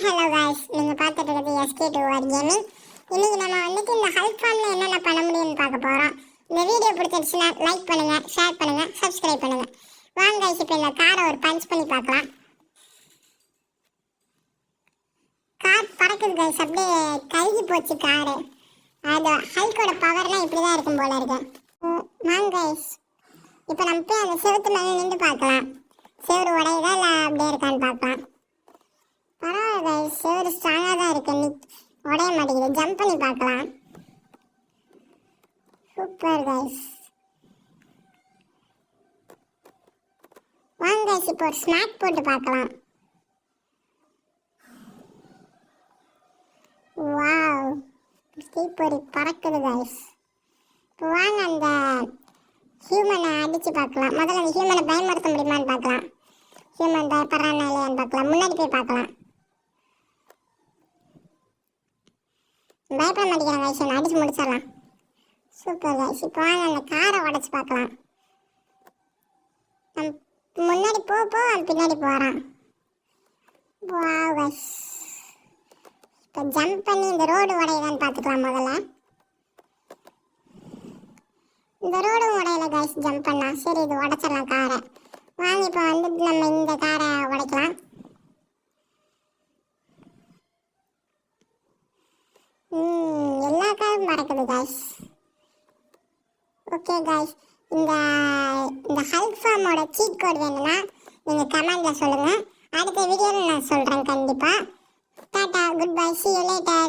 Hello guys, நீங்க பார்த்துட்டு இருக்கிறது SK2R கேமிங். இன்னைக்கு நம்ம வந்துட்டு இந்த ஹல்க் ஃபார்ம்ல என்னென்ன பண்ண முடியும்னு பார்க்க போறோம். இந்த வீடியோ பிடிச்சிருச்சுன்னா லைக் பண்ணுங்க, ஷேர் பண்ணுங்க, சப்ஸ்கிரைப் பண்ணுங்க. வாங்க गाइस, இப்போ இந்த காரை ஒரு பஞ்ச் பண்ணி பார்க்கலாம். கார் பறக்குது गाइस, அப்படியே கருகி போச்சு காரு. அது ஹல்கோட பவர்லாம் இப்படி தான் இருக்கும் போல இருக்கு. வாங்க गाइस, இப்போ நம்ம போய் அந்த செவுத்து மேலே நின்று பார்க்கலாம். செவுரு உடையுதா இல்லை அப்படியே இருக்கான்னு பார்க்கலாம். பரவாயில்ல गाइस, செவுரு ஸ்ட்ராங்காக தான் இருக்கு, உடைய மாட்டேங்குது. ஜம்ப் பண்ணி பார்க்கலாம். Super guys. வாங்க गाइस, இப்போ ஒரு ஸ்மாக் போட்டு பார்க்கலாம். வாவ், தீப்பொறி பறக்குது गाइस. இப்போ வாங்க அந்த ஹியூமனை அடித்து பார்க்கலாம். முதல்ல அந்த ஹியூமனை பயன்படுத்த முடியுமான்னு பார்க்கலாம். ஹியூமன் பயப்படுறானா இல்லையான்னு பார்க்கலாம். முன்னாடி போய் பார்க்கலாம். பயப்பட மாட்டேங்கிறான் गाइस, அடிச்சு முடிச்சிடலாம். Super guys. இப்போ வாங்க அந்த காரை உடச்சி பார்க்கலாம். முன்னாடி போ பின்னாடி போகிறான். Wow guys. இப்போ ஜம்ப் பண்ணி இந்த ரோடு உடையதான்னு பார்த்துக்கலாம். முதல்ல இந்த ரோடும் உடையில गाइस, ஜம்ப் பண்ணா. சரி, இது உடச்சிடலாம் காரை. வாங்க இப்போ வந்துட்டு நம்ம இந்த காரை உடைக்கலாம். எல்லா காரும் பறக்குது गाइस. ஓகே गाइस, இந்த ஹல்க் ஃபார்மோட சீட் கோட் வேணும்னா நீங்கள் கமெண்ட்டில் சொல்லுங்கள். அடுத்த வீடியோவில் நான் சொல்கிறேன் கண்டிப்பாக. Tata, good bye, see you later.